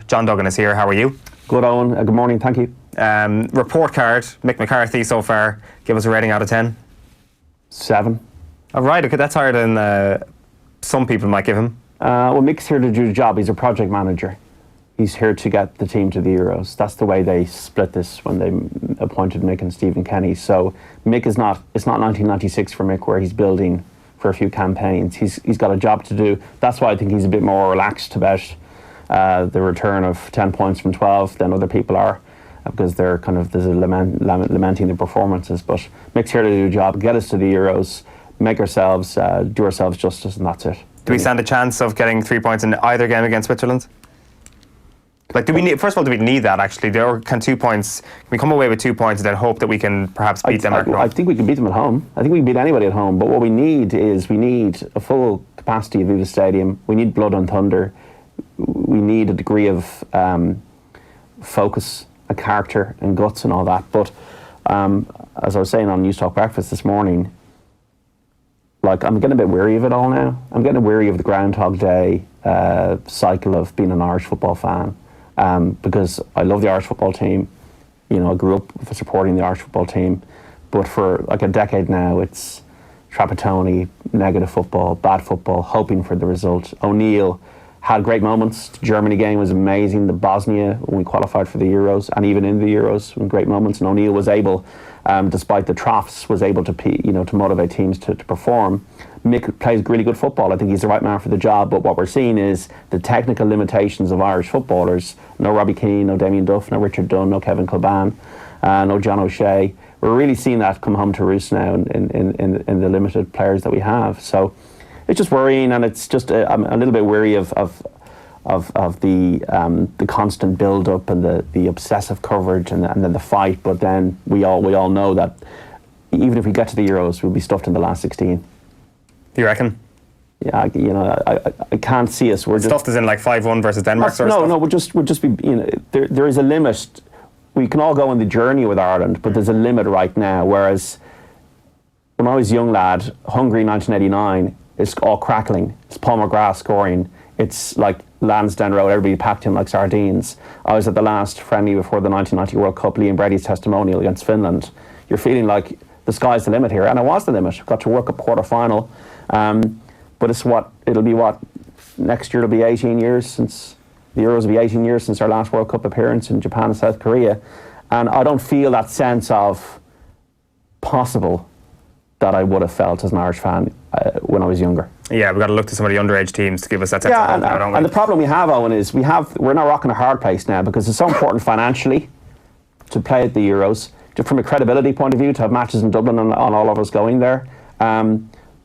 John Duggan is here. How are you? Good, Owen. Good morning. Thank you. Report card, Mick McCarthy so far. Give us a rating out of 10. 7. All right, okay, that's higher than some people might give him. Well, Mick's here to do the job. He's a project manager. He's here to get the team to the Euros. That's the way they split this when they appointed Mick and Stephen Kenny. So Mick it's not 1996 for Mick where he's building for a few campaigns. He's got a job to do. That's why I think he's a bit more relaxed about the return of 10 points from 12 than other people are, because they're lamenting the performances. But Mick's here to do a job, get us to the Euros, make ourselves, do ourselves justice, and that's it. Do we stand a chance of getting 3 points in either game against Switzerland? Like, do we need? First of all, do we need that actually? Or can 2 points? Can we come away with 2 points and then hope that we can perhaps beat them? I think we can beat them at home. I think we can beat anybody at home. But what we need is a full capacity of Aviva Stadium. We need blood and thunder. We need a degree of focus, a character, and guts, and all that. But as I was saying on News Talk Breakfast this morning, like, I'm getting a bit weary of it all now. I'm getting weary of the Groundhog Day cycle of being an Irish football fan. Because I love the Irish football team. You know, I grew up supporting the Irish football team. But for like a decade now, it's Trapattoni, negative football, bad football, hoping for the result. O'Neill had great moments. The Germany game was amazing. The Bosnia, when we qualified for the Euros, and even in the Euros, great moments. And O'Neill was able, despite the troughs, was able to motivate teams to perform. Mick plays really good football. I think he's the right man for the job. But what we're seeing is the technical limitations of Irish footballers. No Robbie Keane, no Damien Duff, no Richard Dunn, no Kevin Kilban, no John O'Shea. We're really seeing that come home to roost now in the limited players that we have. So it's just worrying, and it's just I'm a little bit weary of the constant build-up and the obsessive coverage and then the fight. But then we all know that even if we get to the Euros, we'll be stuffed in the last 16. You reckon? Yeah, I can't see us. We're stuffed as in like 5-1 versus Denmark. No, we'll just be. There is a limit. We can all go on the journey with Ireland, but there's a limit right now. Whereas when I was a young lad, Hungary 1989, it's all crackling. It's Paul McGrath scoring. It's like Lansdowne Road, everybody packed him like sardines. I was at the last friendly before the 1990 World Cup, Liam Brady's testimonial against Finland. You're feeling like the sky's the limit here, and it was the limit. Got to work a quarter-final. But it'll be next year it'll be 18 years since the Euros will be 18 years since our last World Cup appearance in Japan and South Korea. And I don't feel that sense of possible that I would have felt as an Irish fan when I was younger. Yeah, we've got to look to some of the underage teams to give us that sense of hope now, don't we? And the problem we have, Owen, is we're now rocking a hard place now because it's so important financially to play at the Euros, from a credibility point of view, to have matches in Dublin and all of us going there.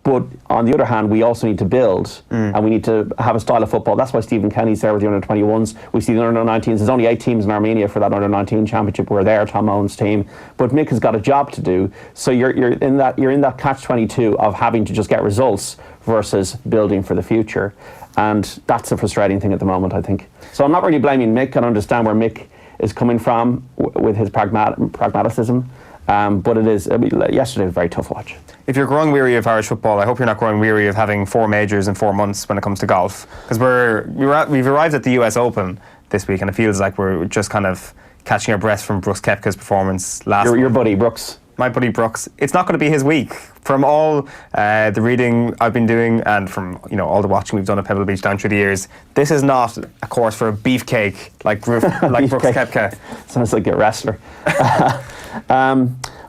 But on the other hand, we also need to build and we need to have a style of football. That's why Stephen Kenny's there with the under-21s. We see the under-19s. There's only 8 teams in Armenia for that under-19 championship. We're there, Tom Owen's team. But Mick has got a job to do. So you're in that catch-22 of having to just get results versus building for the future. And that's a frustrating thing at the moment, I think. So I'm not really blaming Mick. I understand where Mick is coming from with his pragmatism. But yesterday was a very tough watch. If you're growing weary of Irish football, I hope you're not growing weary of having 4 majors in 4 months when it comes to golf. Because we've arrived at the US Open this week, and it feels like we're just kind of catching our breath from Brooks Koepka's performance last week. Your buddy Brooks. My buddy Brooks. It's not going to be his week. From all the reading I've been doing and from all the watching we've done at Pebble Beach down through the years, this is not a course for a beefcake like Brooks Koepka. Sounds like a wrestler.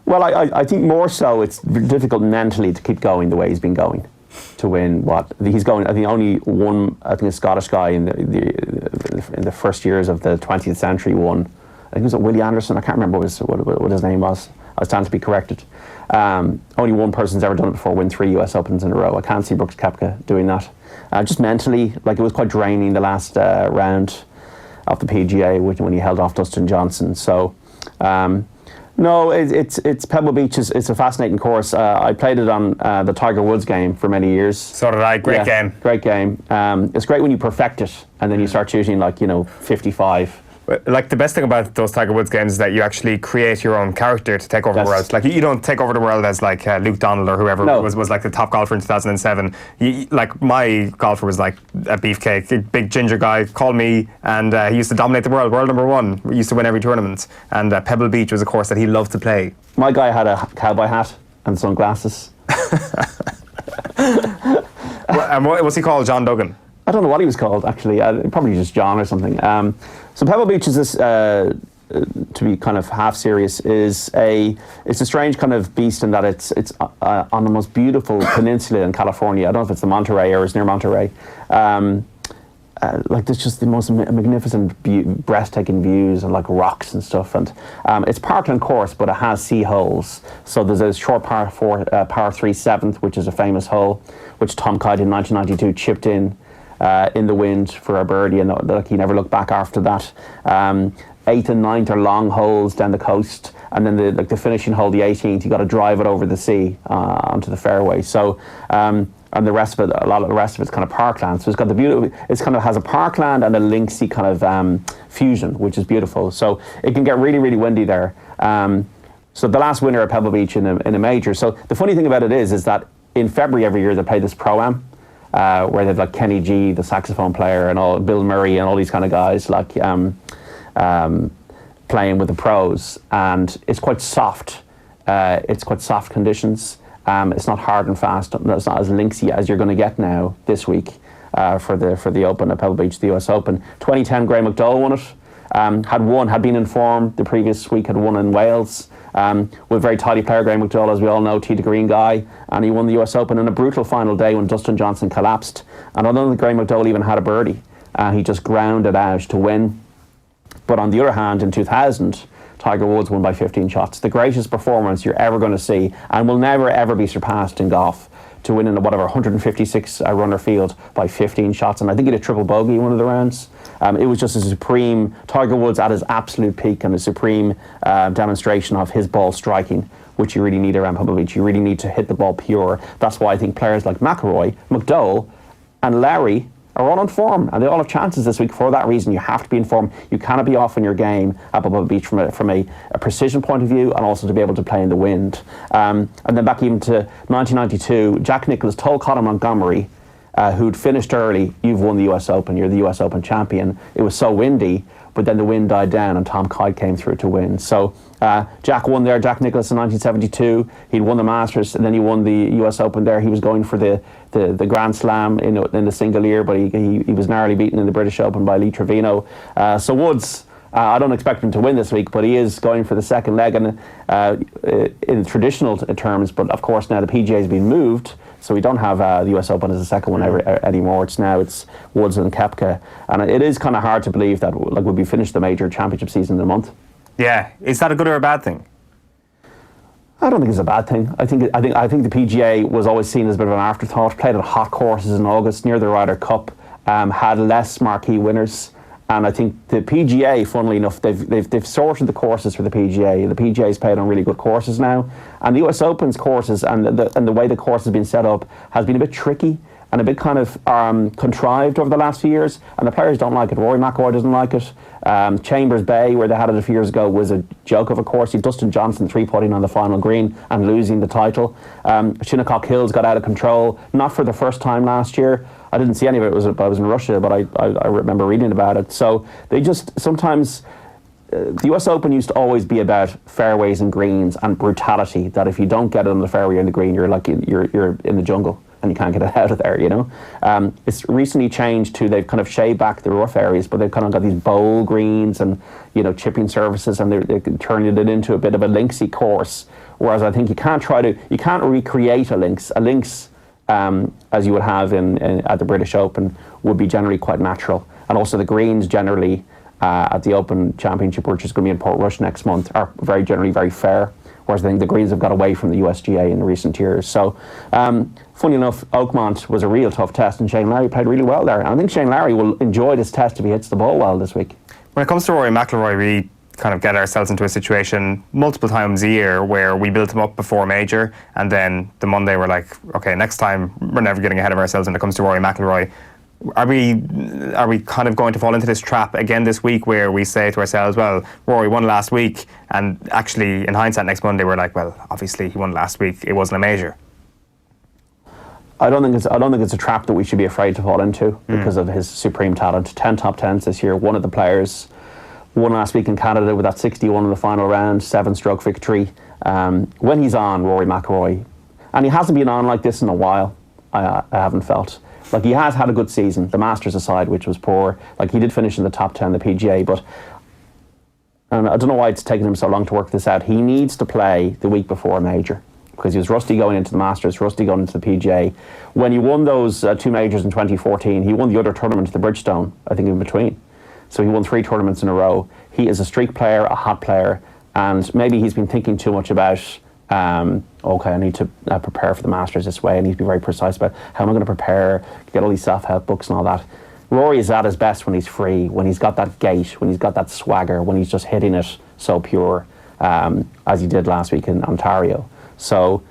Well, I think more so it's difficult mentally to keep going the way he's been going to win he's going. I think only one. I think a Scottish guy in the first years of the 20th century won. I think it was Willie Anderson. I can't remember what his name was. I was trying to be corrected. Only one person's ever done it before, win 3 US Opens in a row. I can't see Brooks Koepka doing that. Just mentally, like, it was quite draining the last round of the PGA when he held off Dustin Johnson. So. No, it's Pebble Beach. It's a fascinating course. I played it on the Tiger Woods game for many years. So did I. Great game. Great game. It's great when you perfect it and then you start shooting 55, Like, the best thing about those Tiger Woods games is that you actually create your own character to take over the world. Like, you don't take over the world as like Luke Donald or whoever was like the top golfer in 2007. Like, my golfer was like a beefcake, a big ginger guy, called me, and he used to dominate the world number one. He used to win every tournament. And Pebble Beach was a course that he loved to play. My guy had a cowboy hat and sunglasses. And what was he called? John Duggan? I don't know what he was called, actually. Probably just John or something. So Pebble Beach is this, to be kind of half serious, it's a strange kind of beast in that it's on the most beautiful peninsula in California. I don't know if it's the Monterey or it's near Monterey. Like, there's just the most magnificent, breathtaking views and like rocks and stuff. And it's parkland course, but it has sea holes. So there's a short par 3 7th, which is a famous hole, which Tom Kite in 1992 chipped in the wind for a birdie, and like, he never looked back after that. 8th and 9th are long holes down the coast, and then the finishing hole, the 18th, you got to drive it over the sea onto the fairway. So and the rest of it, a lot of the rest of it's kind of parkland. So it's got the beautiful, it's kind of has a parkland and a linksy kind of fusion, which is beautiful. So it can get really, really windy there. So the last winner at Pebble Beach in a major. So the funny thing about it is that in February every year they play this Pro-Am, where they've like Kenny G, the saxophone player, and all Bill Murray and all these kind of guys like playing with the pros, and it's quite soft. It's quite soft conditions. It's not hard and fast. It's not as linksy as you're going to get now this week for the Open at Pebble Beach, the US Open. 2010, Graham McDowell won it. Had been in form the previous week, had won in Wales. With a very tidy player, Graham McDowell, as we all know, tee to green guy, and he won the US Open in a brutal final day when Dustin Johnson collapsed. And I don't think Graham McDowell even had a birdie. He just ground it out to win. But on the other hand, in 2000, Tiger Woods won by 15 shots. The greatest performance you're ever going to see, and will never ever be surpassed in golf, to win in a 156 runner field by 15 shots. And I think he did triple bogey one of the rounds. It was just a supreme, Tiger Woods at his absolute peak, and a supreme demonstration of his ball striking, which you really need around Pebble Beach. You really need to hit the ball pure. That's why I think players like McIlroy, McDowell and Larry are all on form, and they all have chances this week. For that reason, you have to be in form. You cannot be off in your game at Pebble Beach from a precision point of view, and also to be able to play in the wind. And then back even to 1992, Jack Nicklaus told Colin Montgomery, who'd finished early, "You've won the US Open, you're the US Open champion." It was so windy, but then the wind died down and Tom Kite came through to win. So Jack won there, Jack Nicklaus in 1972. He'd won the Masters, and then he won the US Open there. He was going for the Grand Slam in the single year, but he was narrowly beaten in the British Open by Lee Trevino. So Woods, I don't expect him to win this week, but he is going for the second leg, and in traditional terms. But of course now the PGA has been moved, so we don't have the US Open as a second one anymore. It's Woods and Koepka, and it is kind of hard to believe that we'll be finished the major championship season in a month. Yeah, is that a good or a bad thing? I don't think it's a bad thing. I think the PGA was always seen as a bit of an afterthought. Played at hot courses in August near the Ryder Cup, had less marquee winners, and I think the PGA, funnily enough, they've sorted the courses for the PGA. The PGA's played on really good courses now, and the US Open's courses and the way the course has been set up has been a bit tricky and a bit kind of contrived over the last few years, and the players don't like it. Rory McIlroy doesn't like it. Chambers Bay, where they had it a few years ago, was a joke of a course. Dustin Johnson 3-putting on the final green and losing the title. Shinnecock Hills got out of control, not for the first time last year. I didn't see any of it. I was in Russia, but I remember reading about it. So they just sometimes. The US Open used to always be about fairways and greens and brutality. That if you don't get it on the fairway or in the green, you're in the jungle and you can't get it out of there. You know, it's recently changed to they've kind of shaved back the rough areas, but they've kind of got these bowl greens and chipping surfaces, and they're turning it into a bit of a linksy course. Whereas I think you can't recreate a links. A links as you would have at the British Open would be generally quite natural, and also the greens generally. At the Open Championship, which is going to be in Portrush next month, are generally very fair, whereas I think the greens have got away from the USGA in recent years. So, funny enough, Oakmont was a real tough test, and Shane Lowry played really well there. And I think Shane Lowry will enjoy this test if he hits the ball well this week. When it comes to Rory McIlroy, we kind of get ourselves into a situation multiple times a year where we built him up before major, and then the Monday we're like, okay, next time we're never getting ahead of ourselves when it comes to Rory McIlroy. Are we kind of going to fall into this trap again this week where we say to ourselves, well, Rory won last week, and actually in hindsight next Monday we're like, well, obviously he won last week, it wasn't a major. I don't think it's a trap that we should be afraid to fall into because of his supreme talent. 10 top 10s this year. One of the players won last week in Canada with that 61 in the final round, 7-stroke victory. When he's on, Rory McIlroy, and he hasn't been on like this in a while, I haven't felt. Like, he has had a good season, the Masters aside, which was poor. Like, he did finish in the top 10, the PGA, but and I don't know why it's taken him so long to work this out. He needs to play the week before a major because he was rusty going into the Masters, rusty going into the PGA. When he won those 2 majors in 2014, he won the other tournament, the Bridgestone, I think, in between. So he won 3 tournaments in a row. He is a streak player, a hot player, and maybe he's been thinking too much about okay, I need to prepare for the Masters this way. I need to be very precise about how am I going to prepare, get all these self-help books and all that. Rory is at his best when he's free, when he's got that gait, when he's got that swagger, when he's just hitting it so pure, as he did last week in Ontario. So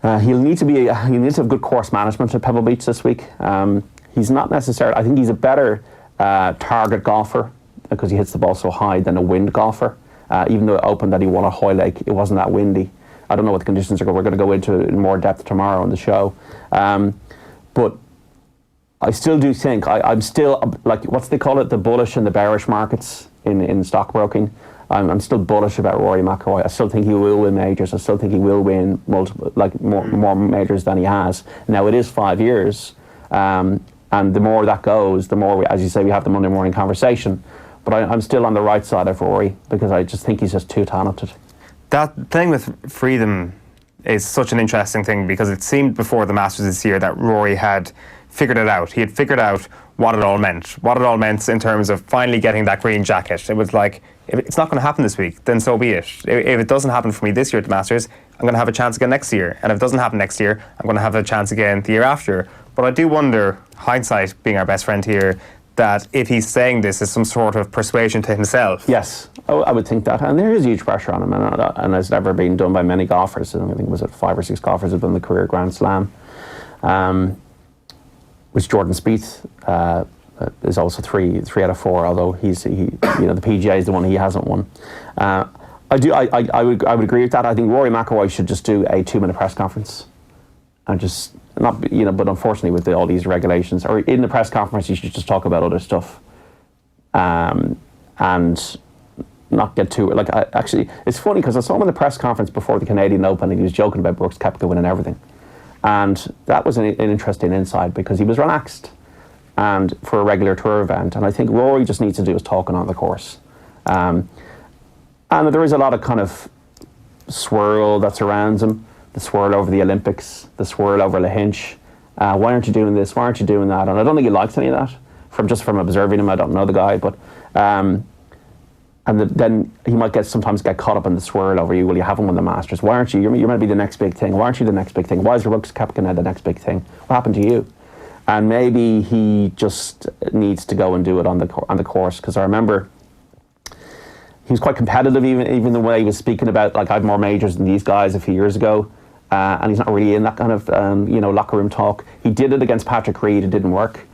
he'll need to have good course management at Pebble Beach this week. He's not necessarily, I think he's a better target golfer because he hits the ball so high than a wind golfer. Even though it opened that he won at Hoylake, it wasn't that windy. I don't know what the conditions are. We're going to go into it in more depth tomorrow on the show. But I still do think, I'm still, like, what's they call it, the bullish and the bearish markets in stockbroking. I'm still bullish about Rory McIlroy. I still think he will win majors. I still think he will win more majors than he has. Now, it is 5 years. And the more that goes, the more, as you say, we have the Monday morning conversation. But I'm still on the right side of Rory because I just think he's just too talented. That thing with freedom is such an interesting thing because it seemed before the Masters this year that Rory had figured it out. He had figured out what it all meant. What it all meant in terms of finally getting that green jacket. It was like, if it's not going to happen this week, then so be it. If it doesn't happen for me this year at the Masters, I'm going to have a chance again next year. And if it doesn't happen next year, I'm going to have a chance again the year after. But I do wonder, hindsight being our best friend here, that if he's saying this is some sort of persuasion to himself. Yes, I would think that. And there is huge pressure on him. And it's never been done by many golfers. I think it was 5 or 6 golfers have done the career Grand Slam. Which Jordan Spieth is also 3 out of 4, although the PGA is the one he hasn't won. I would agree with that. I think Rory McIlroy should just do a 2-minute press conference. And just not, but unfortunately with all these regulations, or in the press conference, you should just talk about other stuff, and not get too actually, it's funny because I saw him in the press conference before the Canadian Open, and he was joking about Brooks Koepka winning everything, and that was an interesting insight because he was relaxed, and for a regular tour event, and I think Rory just needs to do his talking on the course, and there is a lot of kind of swirl that surrounds him. The swirl over the Olympics, the swirl over Lahinch. Why aren't you doing this? Why aren't you doing that? And I don't think he likes any of that. From observing him, I don't know the guy, but then he might sometimes get caught up in the swirl over you. Well, you haven't won the Masters. Why aren't you? You're meant to be the next big thing. Why aren't you the next big thing? Why is Brooks Koepka now the next big thing? What happened to you? And maybe he just needs to go and do it on the course, because I remember he was quite competitive, even the way he was speaking about, like, I have more majors than these guys a few years ago. And he's not really in that kind of, locker room talk. He did it against Patrick Reed. It didn't work.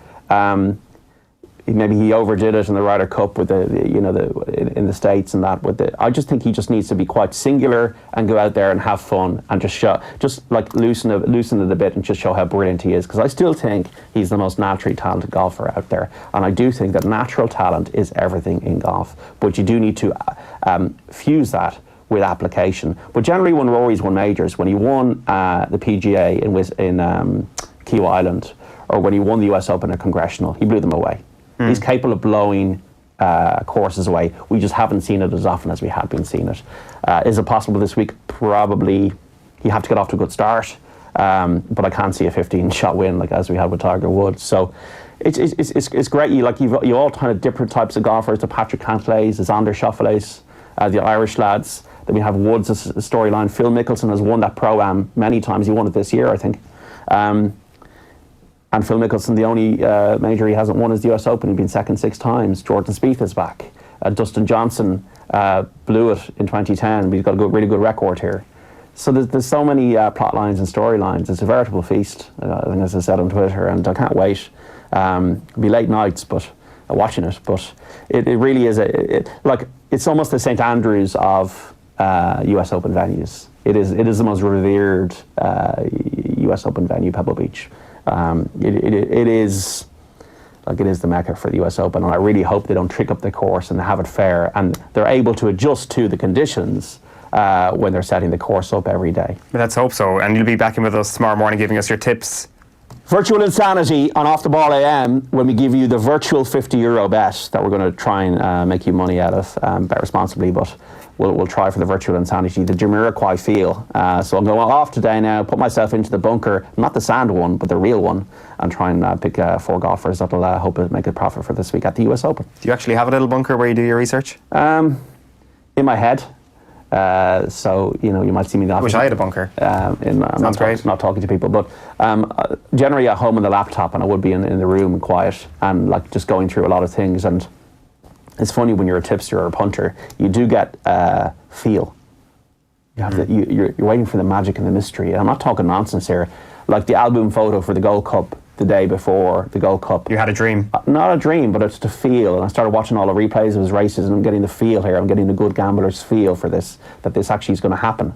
Maybe he overdid it in the Ryder Cup with in the States and that. I just think he just needs to be quite singular and go out there and have fun and loosen it a bit and just show how brilliant he is. Because I still think he's the most naturally talented golfer out there. And I do think that natural talent is everything in golf. But you do need to fuse that with application. But generally, when Rory's won majors, when he won the PGA in Kiawah Island, or when he won the US Open at Congressional, he blew them away. He's capable of blowing courses away. We just haven't seen it as often as we had been seeing it. Is it possible this week? Probably. You have to get off to a good start, but I can't see a 15-shot win like as we had with Tiger Woods. So it's great. You all kind of different types of golfers. The Patrick Cantlays, the Xander Schauffele's, the Irish lads. Then we have Woods as a storyline. Phil Mickelson has won that Pro-Am many times. He won it this year, I think. And Phil Mickelson, the only major he hasn't won is the US Open. He's been second 6 times. Jordan Spieth is back. Dustin Johnson blew it in 2010. But he's got a really good record here. So there's so many plot lines and storylines. It's a veritable feast, I think, as I said on Twitter, and I can't wait. It'll be late nights, but watching it. But it really is like it's almost the St Andrews of US Open venues. It is the most revered US Open venue, Pebble Beach. It is the mecca for the US Open, and I really hope they don't trick up the course and have it fair, and they're able to adjust to the conditions when they're setting the course up every day. Let's hope so. And you'll be back in with us tomorrow morning giving us your tips. Virtual insanity on Off the Ball AM when we give you the virtual €50 bet that we're going to try and make you money out of. Bet responsibly, but we'll try for the virtual insanity, the Jamiroquai feel. So I'll go off today now, put myself into the bunker, not the sand one, but the real one, and try and pick 4 golfers that'll hope to make a profit for this week at the US Open. Do you actually have a little bunker where you do your research? In my head. So, you might see me in the office. I wish I had a bunker. Sounds great. Not talking to people, but generally at home on the laptop, and I would be in the room quiet and like just going through a lot of things. And it's funny when you're a tipster or a punter, you do get feel. You have you're waiting for the magic and the mystery. I'm not talking nonsense here. Like the album photo for the Gold Cup the day before the Gold Cup. You had a dream? Not a dream, but it's to feel. And I started watching all the replays of his races, and I'm getting the feel here. I'm getting the good gambler's feel for this, that this actually is going to happen.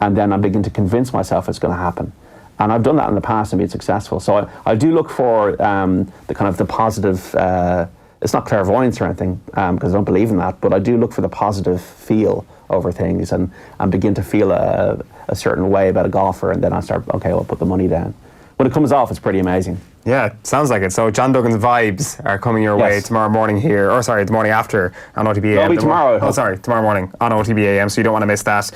And then I'm beginning to convince myself it's going to happen. And I've done that in the past and been successful. So I do look for the kind of the positive, it's not clairvoyance or anything, because I don't believe in that, but I do look for the positive feel over things and begin to feel a certain way about a golfer, and then I start, okay, I'll put the money down. When it comes off, it's pretty amazing. Yeah, sounds like it. So John Duggan's vibes are coming your way tomorrow morning here, or sorry, the morning after on OTB AM. It'll be tomorrow. Tomorrow morning on OTB AM, so you don't want to miss that.